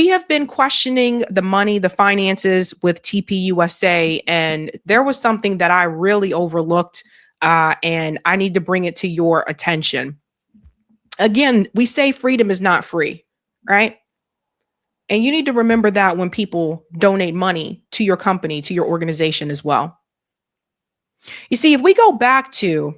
we have been questioning the money, the finances with TPUSA, and there was something that I really overlooked, and I need to bring it to your attention. Again, we say freedom is not free, right? And you need to remember that when people donate money to your company, to your organization as well. You see, if we go back to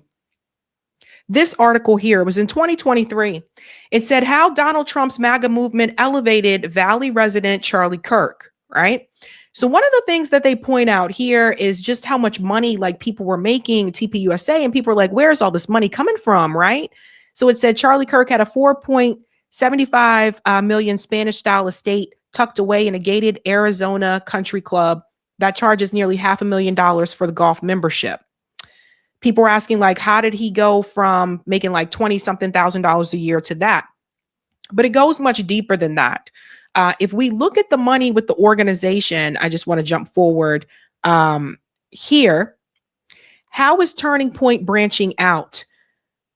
this article here, it was in 2023. It said how Donald Trump's MAGA movement elevated Valley resident Charlie Kirk, right? So one of the things that they point out here is just how much money like people were making TPUSA, and people were like, where's all this money coming from, right? So it said Charlie Kirk had a 4.75 million Spanish style estate tucked away in a gated Arizona country club that charges nearly $500,000 for the golf membership. People were asking, like, how did he go from making like 20 something thousand dollars a year to that? But it goes much deeper than that. If we look at the money with the organization, I just want to jump forward here. How is Turning Point branching out?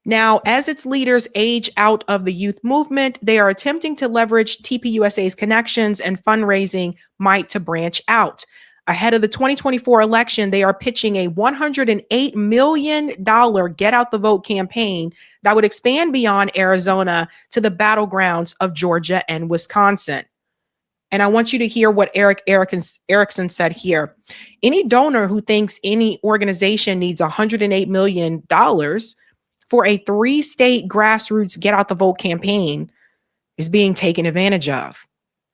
Now, as its leaders age out of the youth movement, they are attempting to leverage TPUSA's connections and fundraising might to branch out. Ahead of the 2024 election, they are pitching a $108 million Get Out the Vote campaign that would expand beyond Arizona to the battlegrounds of Georgia and Wisconsin. And I want you to hear what Erickson said here. Any donor who thinks any organization needs $108 million for a 3-state grassroots Get Out the Vote campaign is being taken advantage of.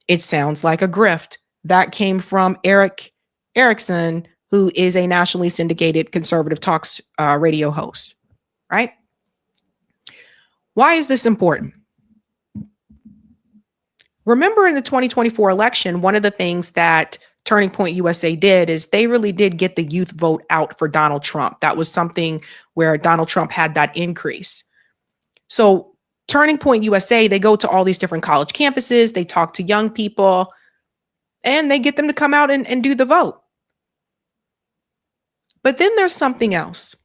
It sounds like a grift. That came from Erickson, who is a nationally syndicated conservative talks radio host, right? Why is this important? Remember in the 2024 election, one of the things that Turning Point USA did is they really did get the youth vote out for Donald Trump. That was something where Donald Trump had that increase. So Turning Point USA, they go to all these different college campuses, they talk to young people, and they get them to come out and do the vote. But then there's something else.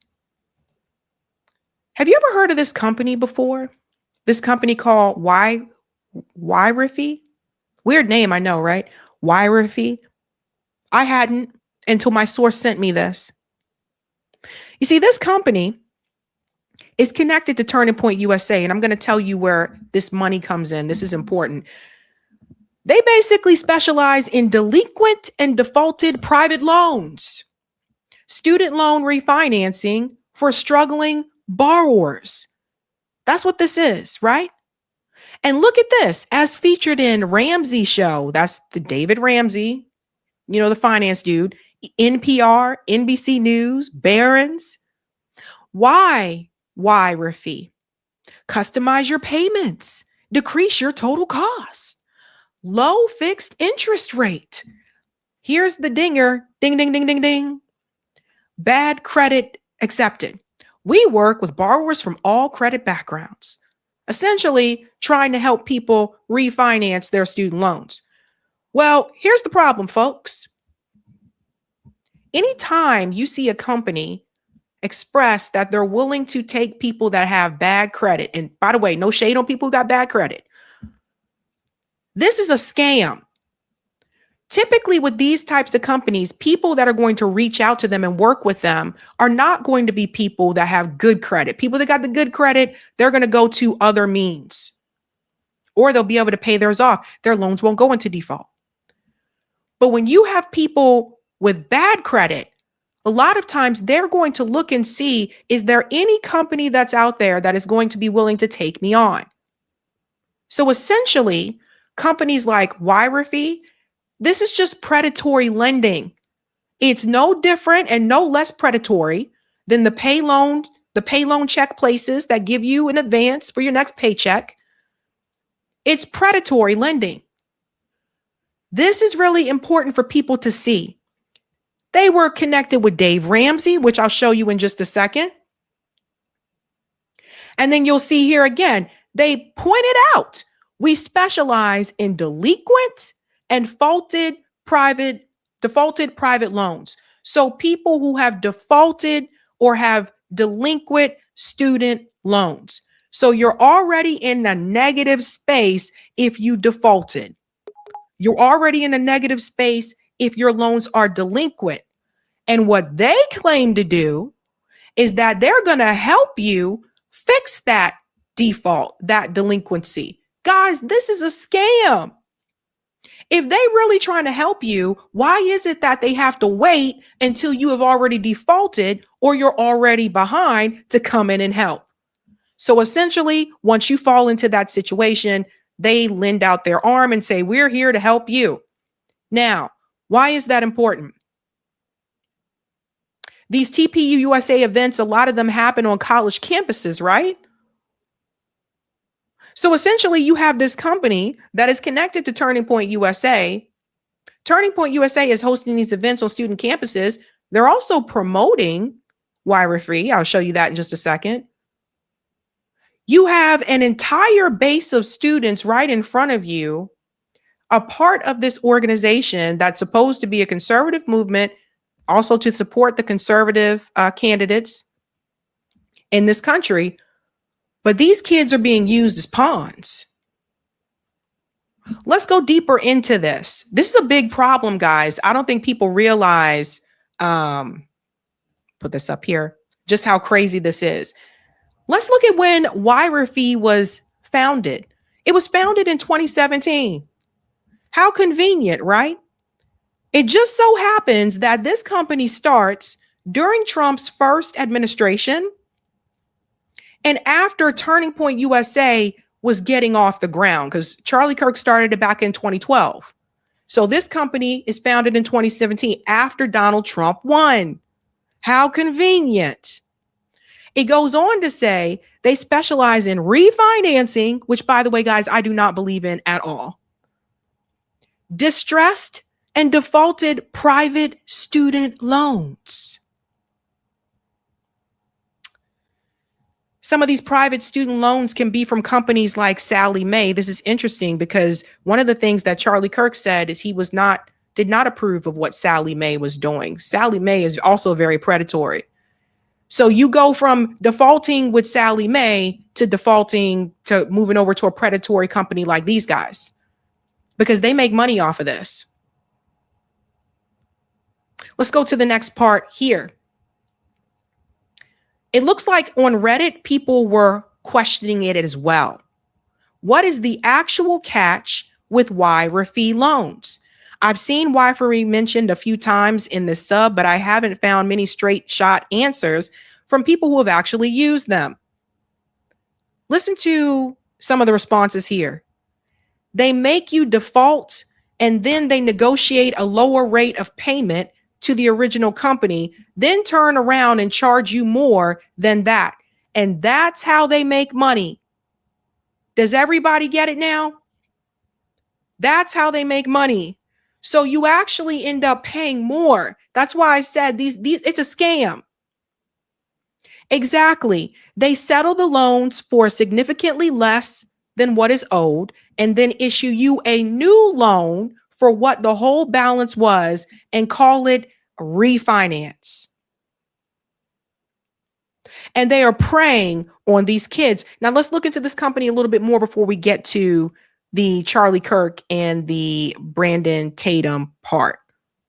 Have you ever heard of this company before? This company called yrefy? Weird name, I know, right? yrefy. I hadn't until my source sent me this. You see, this company is connected to Turning Point USA, and I'm going to tell you where this money comes in. This is important. They basically specialize in delinquent and defaulted private loans, student loan refinancing for struggling borrowers. That's what this is, right? And look at this, as featured in Ramsey Show. That's the David Ramsey, the finance dude, NPR, NBC News, Barron's. Why yrefy? Customize your payments, decrease your total cost, low fixed interest rate. Here's the dinger, ding, ding, ding, ding, ding. Bad credit accepted. We work with borrowers from all credit backgrounds, essentially trying to help people refinance their student loans. Well, here's the problem, folks. Anytime you see a company express that they're willing to take people that have bad credit, and by the way, no shade on people who got bad credit, this is a scam. Typically with these types of companies, people that are going to reach out to them and work with them are not going to be people that have good credit. People that got the good credit, they're going to go to other means, or they'll be able to pay theirs off. Their loans won't go into default. But when you have people with bad credit, a lot of times they're going to look and see, is there any company that's out there that is going to be willing to take me on? So essentially, companies like yrefy, this is just predatory lending. It's no different and no less predatory than the pay loan check places that give you an advance for your next paycheck. It's predatory lending. This is really important for people to see. They were connected with Dave Ramsey, which I'll show you in just a second. And then you'll see here again, they pointed out, we specialize in delinquent and defaulted private loans. So people who have defaulted or have delinquent student loans. So you're already in a negative space if you defaulted. You're already in a negative space if your loans are delinquent. And what they claim to do is that they're going to help you fix that default, that delinquency. Guys, this is a scam. If they really trying to help you, why is it that they have to wait until you have already defaulted or you're already behind to come in and help? So essentially, once you fall into that situation, they lend out their arm and say, we're here to help you. Now, why is that important? These TPU USA events, a lot of them happen on college campuses, right? So essentially, you have this company that is connected to Turning Point USA. Turning Point USA is hosting these events on student campuses. They're also promoting yrefy. I'll show you that in just a second. You have an entire base of students right in front of you, a part of this organization that's supposed to be a conservative movement, also to support the conservative candidates in this country. But these kids are being used as pawns. Let's go deeper into this. This is a big problem, guys. I don't think people realize, put this up here, just how crazy this is. Let's look at when yrefy was founded. It was founded in 2017. How convenient, right? It just so happens that this company starts during Trump's first administration and after Turning Point USA was getting off the ground, because Charlie Kirk started it back in 2012. So this company is founded in 2017 after Donald Trump won. How convenient. It goes on to say they specialize in refinancing, which, by the way, guys, I do not believe in at all. Distressed and defaulted private student loans. Some of these private student loans can be from companies like Sallie Mae. This is interesting because one of the things that Charlie Kirk said is he did not approve of what Sallie Mae was doing. Sallie Mae is also very predatory. So you go from defaulting with Sallie Mae to defaulting to moving over to a predatory company like these guys, because they make money off of this. Let's go to the next part here. It looks like on Reddit, people were questioning it as well. What is the actual catch with yrefy loans? I've seen yrefy mentioned a few times in this sub, but I haven't found many straight shot answers from people who have actually used them. Listen to some of the responses here. They make you default and then they negotiate a lower rate of payment to the original company, then turn around and charge you more than that. And that's how they make money. Does everybody get it now? That's how they make money. So you actually end up paying more. That's why I said these it's a scam. Exactly. They settle the loans for significantly less than what is owed and then issue you a new loan for what the whole balance was and call it refinance. And they are preying on these kids. Now let's look into this company a little bit more before we get to the Charlie Kirk and the Brandon Tatum part.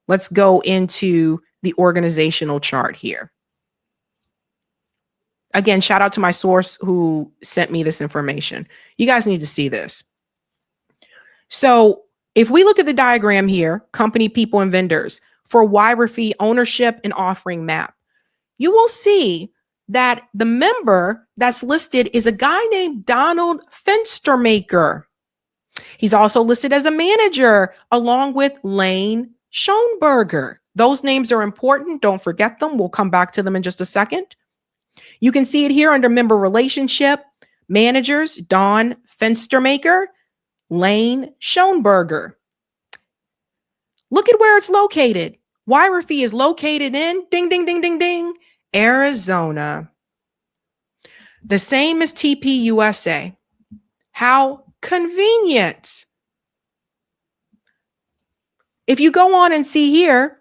Let's go into the organizational chart here. Again, shout out to my source who sent me this information. You guys need to see this. So if we look at the diagram here, company, people, and vendors for yrefy ownership and offering map, you will see that the member that's listed is a guy named Donald Fenstermaker. He's also listed as a manager along with Lane Schoenberger. Those names are important. Don't forget them. We'll come back to them in just a second. You can see it here under member relationship, managers, Don Fenstermaker, Lane Schoenberger. Look at where it's located. yrefy is located in, ding, ding, ding, ding, ding, Arizona. The same as TPUSA. How convenient. If you go on and see here,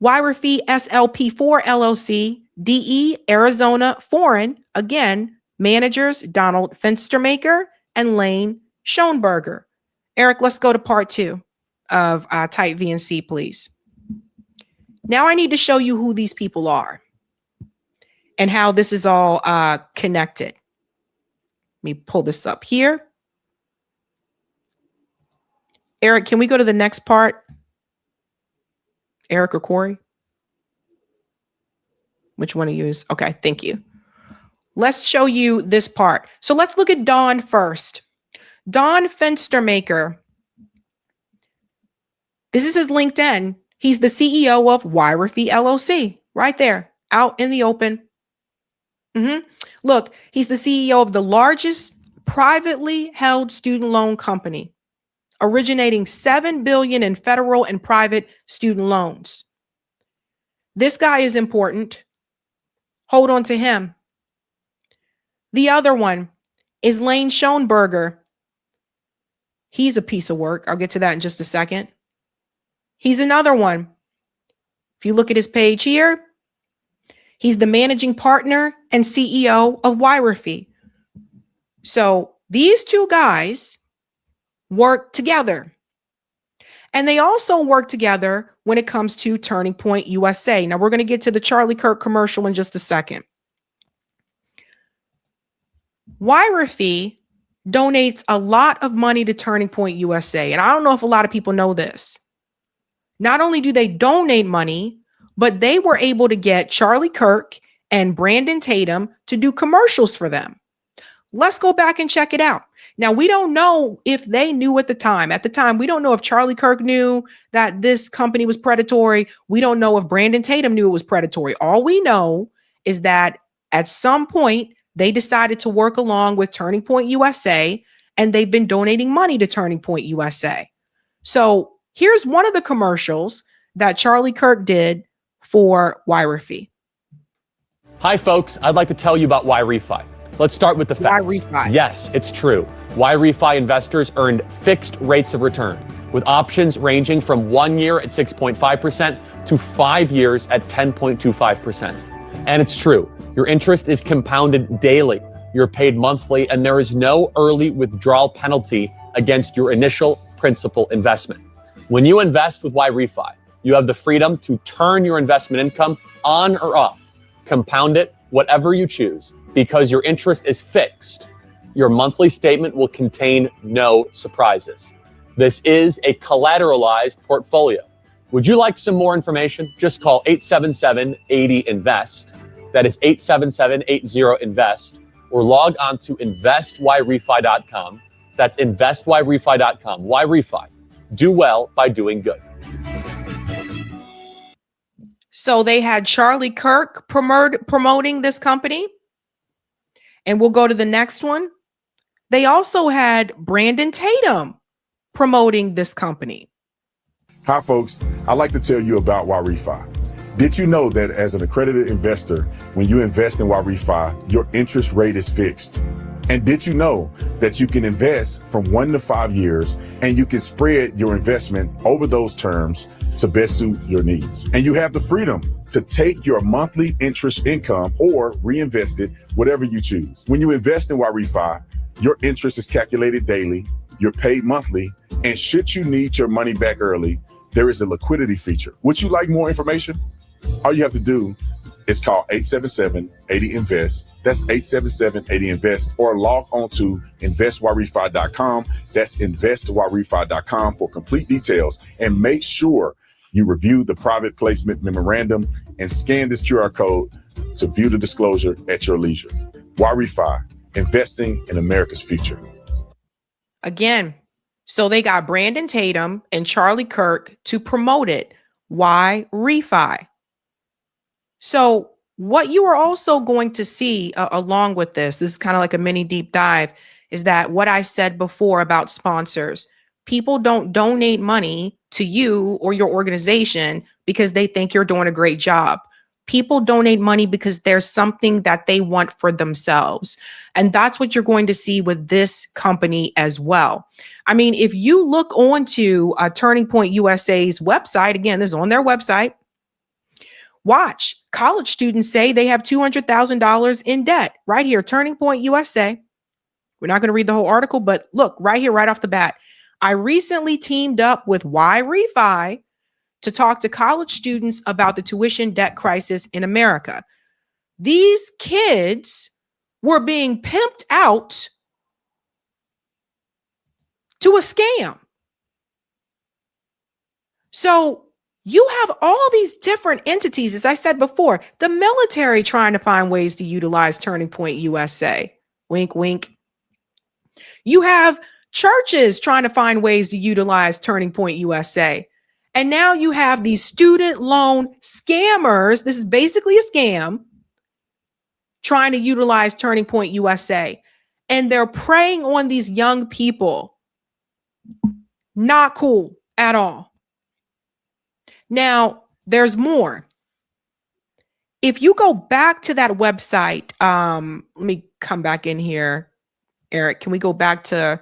yrefy SLP4 LLC, DE, Arizona, foreign, again, managers, Donald Fenstermaker and Lane Schoenberger. Eric, let's go to part 2 of Type V and C, please. Now I need to show you who these people are and how this is all connected. Let me pull this up here. Eric, can we go to the next part? Eric or Corey? Which one to use? Okay, thank you. Let's show you this part. So let's look at Don first. Don Fenstermaker. This is his LinkedIn. He's the CEO of yrefy LLC, right there, out in the open. Look, he's the CEO of the largest privately held student loan company, originating $7 billion in federal and private student loans. This guy is important. Hold on to him. The other one is Lane Schoenberger. He's a piece of work. I'll get to that in just a second. He's another one. If you look at his page here, he's the managing partner and CEO of yrefy. So these two guys work together. And they also work together when it comes to Turning Point USA. Now we're going to get to the Charlie Kirk commercial in just a second. yrefy donates a lot of money to Turning Point USA. And I don't know if a lot of people know this. Not only do they donate money, but they were able to get Charlie Kirk and Brandon Tatum to do commercials for them. Let's go back and check it out. Now, we don't know if they knew at the time. At the time, we don't know if Charlie Kirk knew that this company was predatory. We don't know if Brandon Tatum knew it was predatory. All we know is that at some point, they decided to work along with Turning Point USA, and they've been donating money to Turning Point USA. So here's one of the commercials that Charlie Kirk did for yrefy. Hi, folks. I'd like to tell you about yrefy. Let's start with the facts. yrefy. Yes, it's true. yrefy investors earned fixed rates of return, with options ranging from 1 year at 6.5% to 5 years at 10.25%. And it's true. Your interest is compounded daily. You're paid monthly, and there is no early withdrawal penalty against your initial principal investment. When you invest with yrefy, you have the freedom to turn your investment income on or off, compound it, whatever you choose, because your interest is fixed. Your monthly statement will contain no surprises. This is a collateralized portfolio. Would you like some more information? Just call 877-80-INVEST. That is 877-80-INVEST, or log on to investyrefy.com. That's investyrefy.com. yrefy. Do well by doing good. So they had Charlie Kirk promoting this company. And we'll go to the next one. They also had Brandon Tatum promoting this company. Hi, folks. I'd like to tell you about yrefy. Did you know that as an accredited investor, when you invest in yrefy, your interest rate is fixed? And did you know that you can invest from 1 to 5 years and you can spread your investment over those terms to best suit your needs? And you have the freedom to take your monthly interest income or reinvest it, whatever you choose. When you invest in yrefy, your interest is calculated daily, you're paid monthly, and should you need your money back early, there is a liquidity feature. Would you like more information? All you have to do is call 877-80-INVEST. That's 877-80-INVEST, or log on to investyrefy.com. That's investyrefy.com for complete details. And make sure you review the private placement memorandum and scan this QR code to view the disclosure at your leisure. yrefy, investing in America's future. Again, so they got Brandon Tatum and Charlie Kirk to promote it. yrefy. So what you are also going to see along with this is kind of like a mini deep dive, is that what I said before about sponsors. People don't donate money to you or your organization because they think you're doing a great job. People donate money because there's something that they want for themselves. And that's what you're going to see with this company as well. I mean, if you look onto Turning Point USA's website, again, this is on their website. Watch, college students say they have $200,000 in debt right here, Turning Point USA. We're not going to read the whole article, but look right here, right off the bat. I recently teamed up with yrefy to talk to college students about the tuition debt crisis in America. These kids were being pimped out to a scam. So you have all these different entities, as I said before, the military trying to find ways to utilize Turning Point USA. Wink, wink. You have churches trying to find ways to utilize Turning Point USA. And now you have these student loan scammers. This is basically a scam trying to utilize Turning Point USA. And they're preying on these young people. Not cool at all. Now, there's more. If you go back to that website, let me come back in here. Eric, can we go back to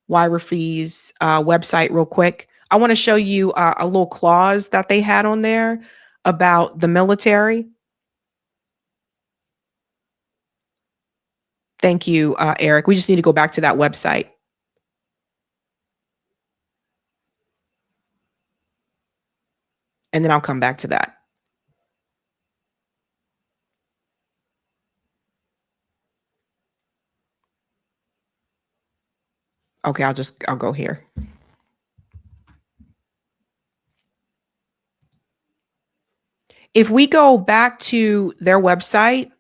yrefy's website real quick? I want to show you a little clause that they had on there about the military. Thank you, Eric. We just need to go back to that website. And then I'll come back to that. Okay, I'll go here. If we go back to their website,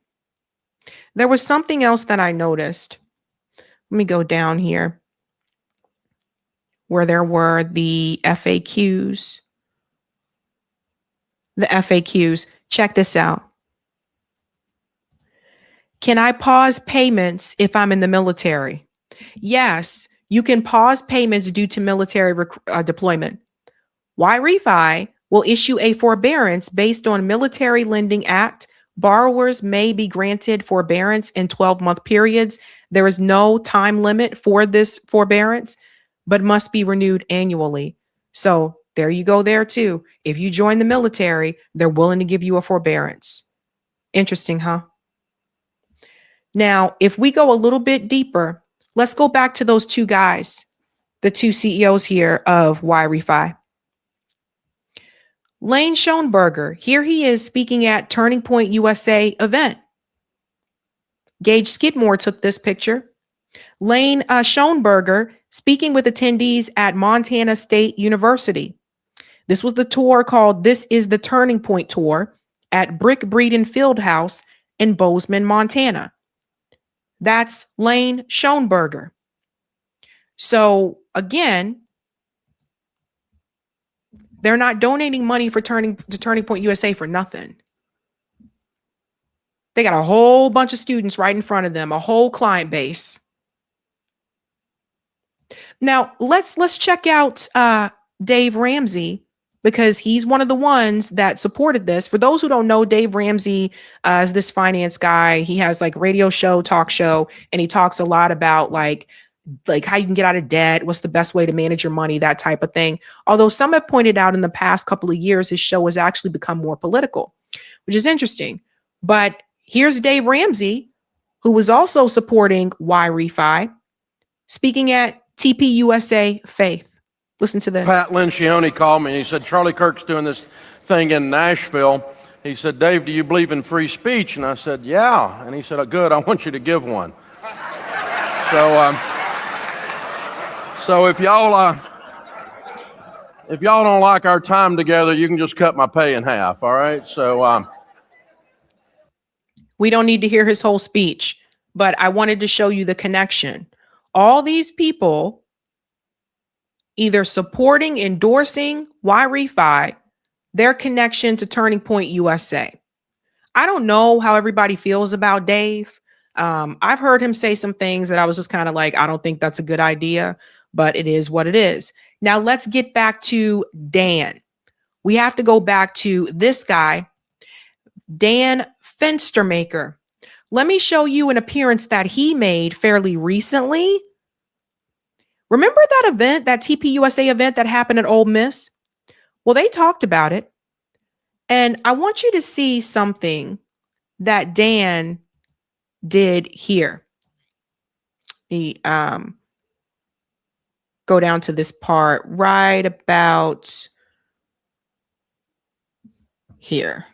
there was something else that I noticed. Let me go down here where there were the FAQs. The FAQs. Check this out. Can I pause payments if I'm in the military? Yes, you can pause payments due to military deployment. yrefy will issue a forbearance based on Military Lending Act. Borrowers may be granted forbearance in 12-month periods. There is no time limit for this forbearance, but must be renewed annually. So there you go there too. If you join the military, they're willing to give you a forbearance. Interesting, huh? Now, if we go a little bit deeper, let's go back to those two guys, the two CEOs here of yrefy. Lane Schoenberger, here he is speaking at Turning Point USA event. Gage Skidmore took this picture. Lane Schoenberger speaking with attendees at Montana State University. This was the tour called This is the Turning Point Tour at Brick Breeden Fieldhouse in Bozeman, Montana. That's Lane Schoenberger. So again, they're not donating money for Turning Point USA for nothing. They got a whole bunch of students right in front of them, a whole client base. Now let's check out Dave Ramsey, because he's one of the ones that supported this. For those who don't know, Dave Ramsey is this finance guy. He has like radio show, talk show, and he talks a lot about like how you can get out of debt, what's the best way to manage your money, that type of thing. Although some have pointed out in the past couple of years, his show has actually become more political, which is interesting. But here's Dave Ramsey, who was also supporting yrefy, speaking at TPUSA Faith. Listen to this. Pat Lencioni called me and he said, Charlie Kirk's doing this thing in Nashville. He said, Dave, do you believe in free speech? And I said, yeah. And he said, oh, good, I want you to give one. So if y'all don't like our time together, you can just cut my pay in half, all right? So we don't need to hear his whole speech, but I wanted to show you the connection. All these people either supporting, endorsing yrefy, their connection to Turning Point USA. I don't know how everybody feels about Dave. I've heard him say some things that I was just kind of like, I don't think that's a good idea, but it is what it is. Now let's get back to Dan. We have to go back to this guy, Dan Fenstermaker. Let me show you an appearance that he made fairly recently. Remember that event, that TPUSA event that happened at Ole Miss? Well, they talked about it. And I want you to see something that Dan did here. go down to this part right about here.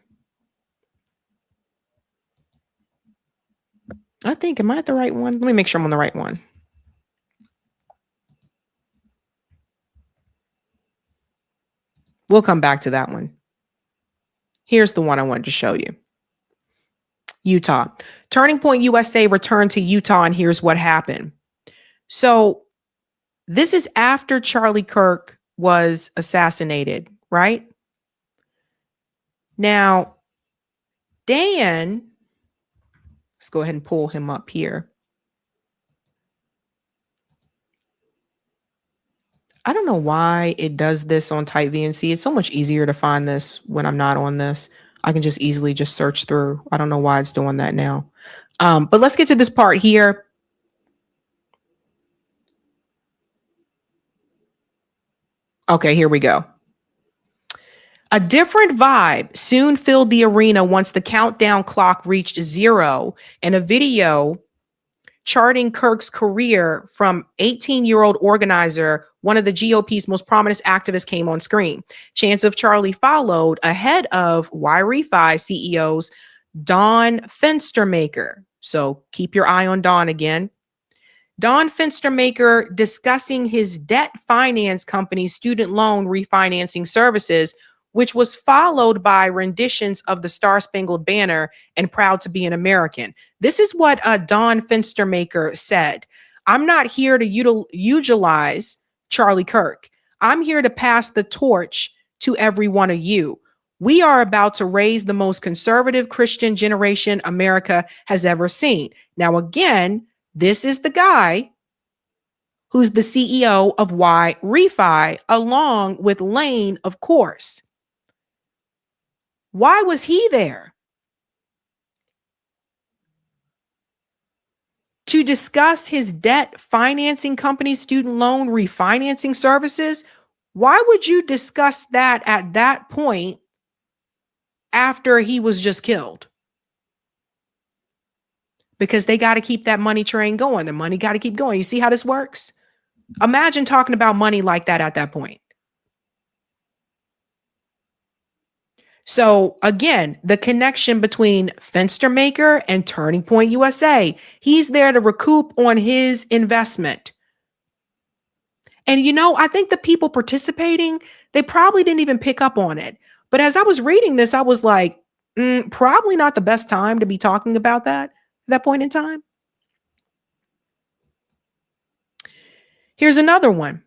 I think, am I at the right one? Let me make sure I'm on the right one. We'll come back to that one. Here's the one I wanted to show you. Utah. Turning Point USA returned to Utah, and here's what happened. So this is after Charlie Kirk was assassinated, right? Now, Dan, let's go ahead and pull him up here. I don't know why it does this on Type VNC. It's so much easier to find this when I'm not on this. I can just easily just search through. I don't know why it's doing that now. But let's get to this part here. Okay, here we go. A different vibe soon filled the arena once the countdown clock reached 0 and a video charting Kirk's career from 18-year-old organizer, one of the GOP's most prominent activists, came on screen. Chance of Charlie followed ahead of yrefy CEO's Don Fenstermaker. So keep your eye on Don again. Don Fenstermaker discussing his debt finance company's student loan refinancing services, which was followed by renditions of the Star-Spangled Banner and Proud to be an American. This is what Don Fenstermaker said. I'm not here to utilize Charlie Kirk. I'm here to pass the torch to every one of you. We are about to raise the most conservative Christian generation America has ever seen. Now, again, this is the guy who's the CEO of yrefy, along with Lane, of course. Why was he there? To discuss his debt financing company's student loan refinancing services? Why would you discuss that at that point after he was just killed? Because they got to keep that money train going. The money got to keep going. You see how this works? Imagine talking about money like that at that point. So again, the connection between Fenstermaker and Turning Point USA. He's there to recoup on his investment. And you know, I think the people participating, they probably didn't even pick up on it. But as I was reading this, I was like, probably not the best time to be talking about that at that point in time. Here's another one.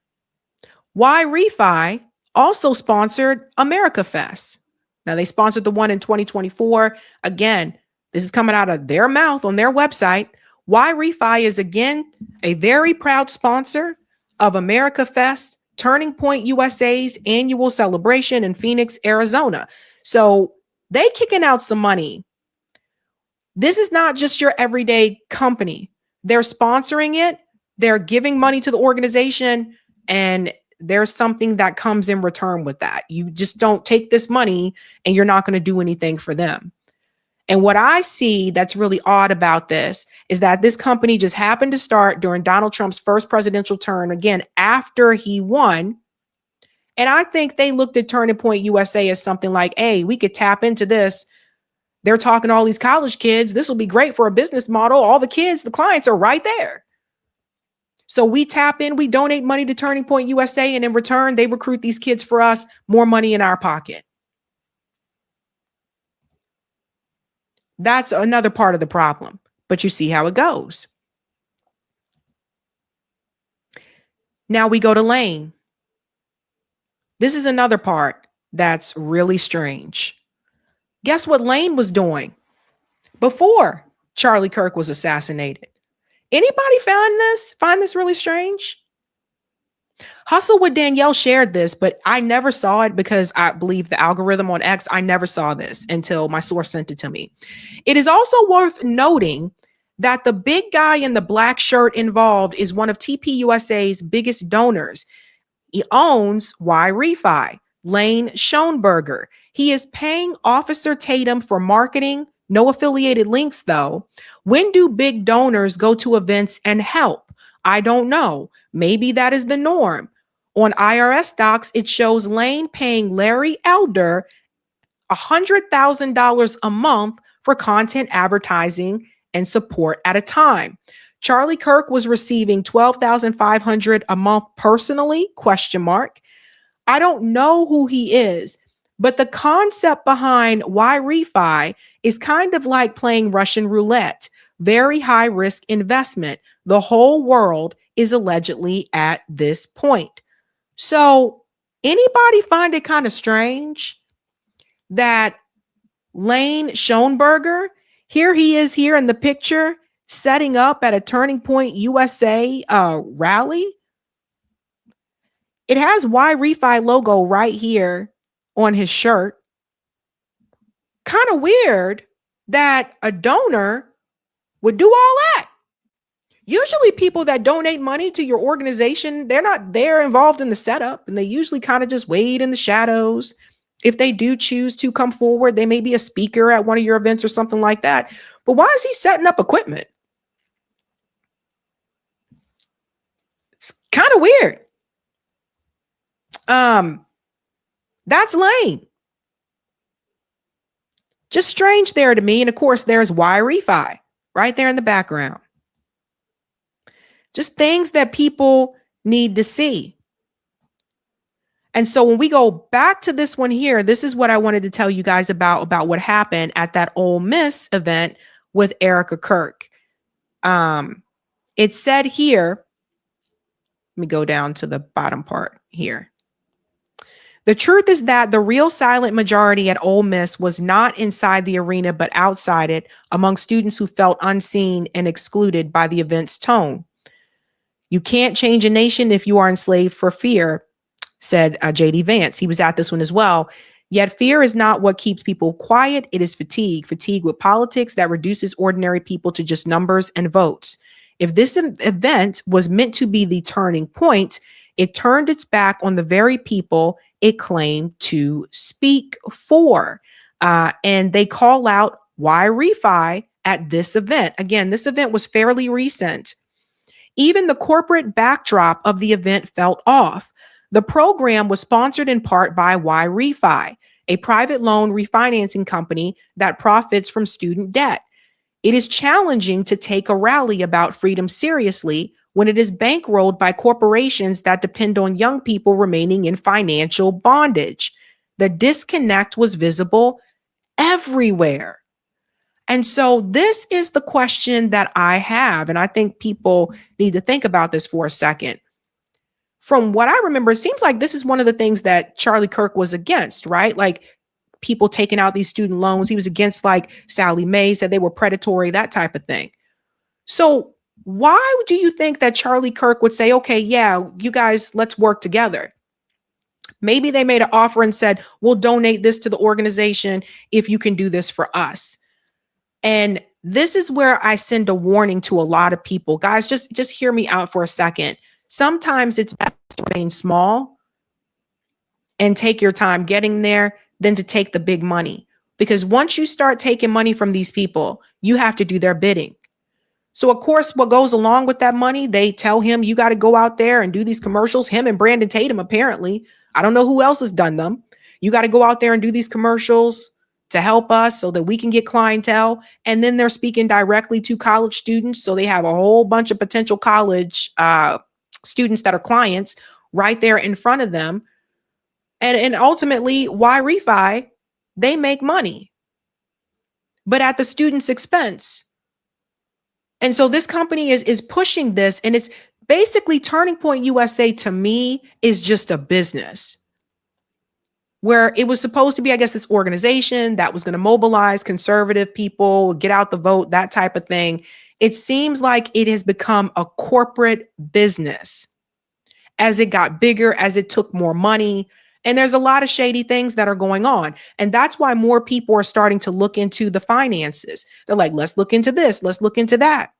yrefy also sponsored America Fest. Now, they sponsored the one in 2024. Again, this is coming out of their mouth on their website. yrefy is, again, a very proud sponsor of America Fest, Turning Point USA's annual celebration in Phoenix, Arizona. So they kicking out some money. This is not just your everyday company. They're sponsoring it. They're giving money to the organization, and there's something that comes in return with that. You just don't take this money and you're not going to do anything for them. And what I see that's really odd about this is that this company just happened to start during Donald Trump's first presidential term, again, after he won. And I think they looked at Turning Point USA as something like, hey, we could tap into this. They're talking to all these college kids. This will be great for a business model. All the kids, the clients are right there. So we tap in, we donate money to Turning Point USA, and in return, they recruit these kids for us, more money in our pocket. That's another part of the problem, but you see how it goes. Now we go to Lane. This is another part that's really strange. Guess what Lane was doing before Charlie Kirk was assassinated? Anybody find this really strange? Hustle with Danielle shared this, but I never saw it because I believe the algorithm on X, I never saw this until my source sent it to me. It is also worth noting that the big guy in the black shirt involved is one of TPUSA's biggest donors. He owns yrefy, Lane Schoenberger. He is paying Officer Tatum for marketing. No affiliated links, though. When do big donors go to events and help? I don't know. Maybe that is the norm. On IRS docs, it shows Lane paying Larry Elder $100,000 a month for content advertising and support at a time. Charlie Kirk was receiving $12,500 a month personally, ? I don't know who he is, but the concept behind yrefy is kind of like playing Russian roulette, very high risk investment. The whole world is allegedly at this point. So anybody find it kind of strange that Lane Schoenberger, here he is here in the picture, setting up at a Turning Point USA rally? It has yrefy logo right here on his shirt. Kind of weird that a donor would do all that. Usually people that donate money to your organization, they're not there involved in the setup, and they usually kind of just wait in the shadows. If they do choose to come forward, they may be a speaker at one of your events or something like that. But why is he setting up equipment? It's kind of weird. That's Lane. Just strange there to me. And of course, there's yrefy right there in the background. Just things that people need to see. And so when we go back to this one here, this is what I wanted to tell you guys about what happened at that Ole Miss event with Erica Kirk. It said here, let me go down to the bottom part here. The truth is that the real silent majority at Ole Miss was not inside the arena, but outside it, among students who felt unseen and excluded by the event's tone. You can't change a nation if you are enslaved for fear, said J.D. Vance. He was at this one as well. Yet fear is not what keeps people quiet. It is fatigue with politics that reduces ordinary people to just numbers and votes. If this event was meant to be the turning point, it turned its back on the very people it claimed to speak for. And they call out yrefy at this event. Again, this event was fairly recent. Even the corporate backdrop of the event felt off. The program was sponsored in part by yrefy, a private loan refinancing company that profits from student debt. It is challenging to take a rally about freedom seriously when it is bankrolled by corporations that depend on young people remaining in financial bondage. The disconnect was visible everywhere. And so this is the question that I have, and I think people need to think about this for a second. From what I remember, it seems like this is one of the things that Charlie Kirk was against, right? Like people taking out these student loans. He was against, like Sally Mae said they were predatory, that type of thing. So why do you think that Charlie Kirk would say, okay, yeah, you guys, let's work together? Maybe they made an offer and said, we'll donate this to the organization if you can do this for us. And this is where I send a warning to a lot of people. Guys, just hear me out for a second. Sometimes it's best to remain small and take your time getting there than to take the big money. Because once you start taking money from these people, you have to do their bidding. So, of course, what goes along with that money, they tell him you got to go out there and do these commercials. Him and Brandon Tatum, apparently. I don't know who else has done them. You got to go out there and do these commercials to help us so that we can get clientele. And then they're speaking directly to college students. So they have a whole bunch of potential college students that are clients right there in front of them. And ultimately, yrefy, they make money, but at the student's expense. And so this company is pushing this, and it's basically Turning Point USA to me is just a business where it was supposed to be, I guess, this organization that was going to mobilize conservative people, get out the vote, that type of thing. It seems like it has become a corporate business as it got bigger, as it took more money. And there's a lot of shady things that are going on. And that's why more people are starting to look into the finances. They're like, let's look into this. Let's look into that.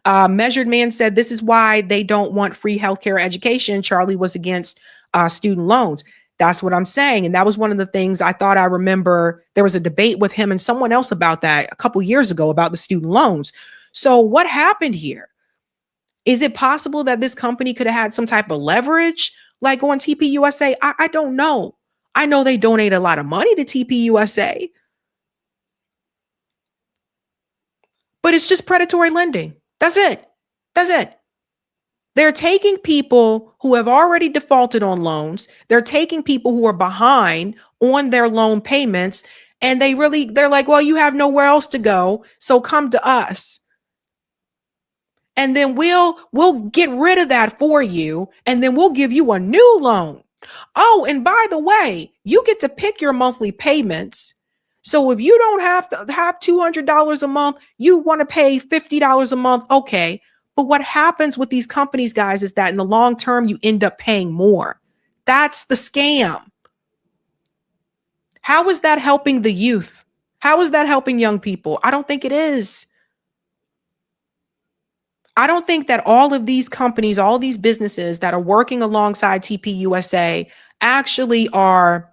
Measured Man said, this is why they don't want free healthcare education. Charlie was against student loans. That's what I'm saying. And that was one of the things I thought I remember. There was a debate with him and someone else about that a couple years ago about the student loans. So what happened here? Is it possible that this company could have had some type of leverage like on TPUSA? I don't know. I know they donate a lot of money to TPUSA, but it's just predatory lending. That's it. That's it. They're taking people who have already defaulted on loans. They're taking people who are behind on their loan payments. And they're like, well, you have nowhere else to go. So come to us. And then we'll get rid of that for you. And then we'll give you a new loan. Oh, and by the way, you get to pick your monthly payments. So if you don't have to have $200 a month, you want to pay $50 a month. Okay. But what happens with these companies, guys, is that in the long term, you end up paying more. That's the scam. How is that helping the youth? How is that helping young people? I don't think it is. I don't think that all of these companies, all these businesses that are working alongside TPUSA actually are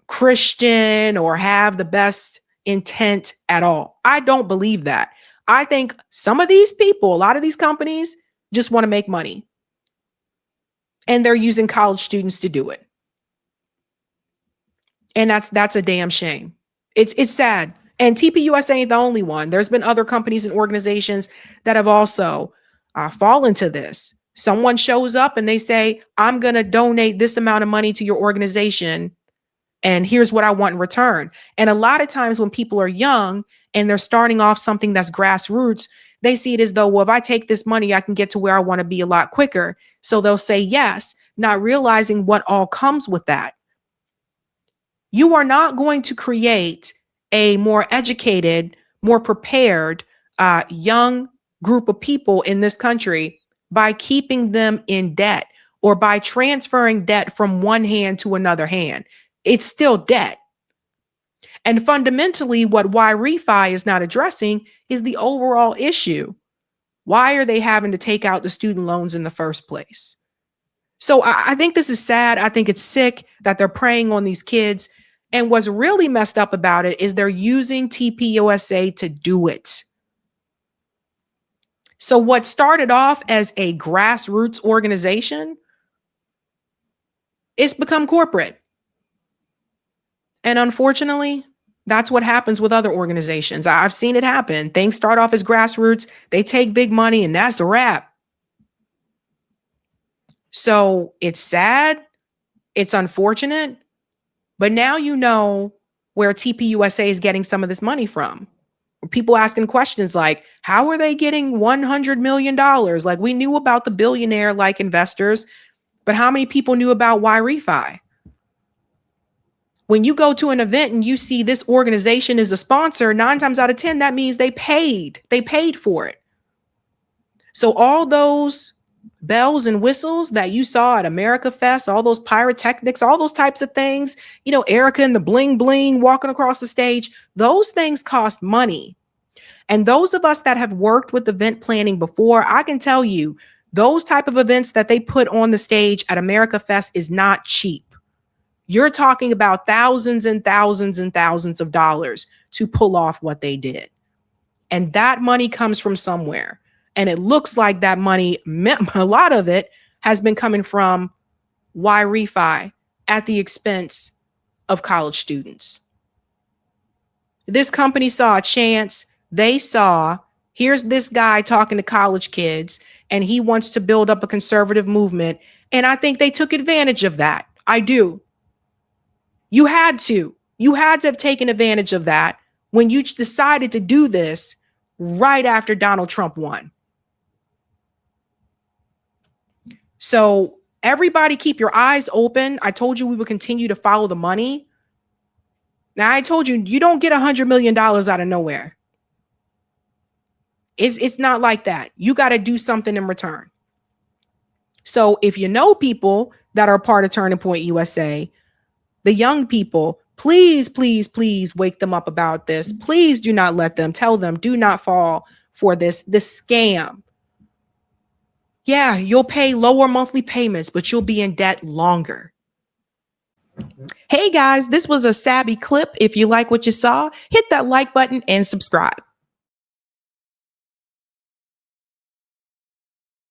Christian or have the best intent at all. I don't believe that. I think some of these people, a lot of these companies just want to make money. And they're using college students to do it. And that's a damn shame. It's sad. And TPUSA ain't the only one. There's been other companies and organizations that have also fallen to this. Someone shows up and they say, I'm going to donate this amount of money to your organization, and here's what I want in return. And a lot of times when people are young and they're starting off something that's grassroots, they see it as though, well, if I take this money, I can get to where I want to be a lot quicker. So they'll say yes, not realizing what all comes with that. You are not going to create a more educated, more prepared, young group of people in this country by keeping them in debt or by transferring debt from one hand to another hand. It's still debt. And fundamentally, what yrefy is not addressing is the overall issue. Why are they having to take out the student loans in the first place? So I think this is sad. I think it's sick that they're preying on these kids. And what's really messed up about it is they're using TPUSA to do it. So what started off as a grassroots organization, it's become corporate. And unfortunately, that's what happens with other organizations. I've seen it happen. Things start off as grassroots, they take big money, and that's a wrap. So it's sad, it's unfortunate, but now you know where TPUSA is getting some of this money from. People asking questions like, how are they getting $100 million? Like, we knew about the billionaire-like investors, but how many people knew about yrefy? When you go to an event and you see this organization is a sponsor, 9 times out of 10, that means they paid for it. So all those bells and whistles that you saw at America Fest, all those pyrotechnics, all those types of things, you know, Erica and the bling bling walking across the stage, those things cost money. And those of us that have worked with event planning before, I can tell you, those type of events that they put on the stage at America Fest is not cheap. You're talking about thousands and thousands and thousands of dollars to pull off what they did. And that money comes from somewhere. And it looks like that money, a lot of it has been coming from yrefy at the expense of college students. This company saw a chance. They saw, here's this guy talking to college kids, and he wants to build up a conservative movement. And I think they took advantage of that. I do. You had to have taken advantage of that when you decided to do this right after Donald Trump won. So everybody keep your eyes open. I told you we would continue to follow the money. Now I told you, you don't get $100 million out of nowhere. It's not like that. You got to do something in return. So if you know people that are part of Turning Point USA, the young people, please, please, please wake them up about this. Please do not let them, tell them, do not fall for this scam. Yeah, you'll pay lower monthly payments, but you'll be in debt longer. Hey guys, this was a Sabby clip. If you like what you saw, hit that like button and subscribe.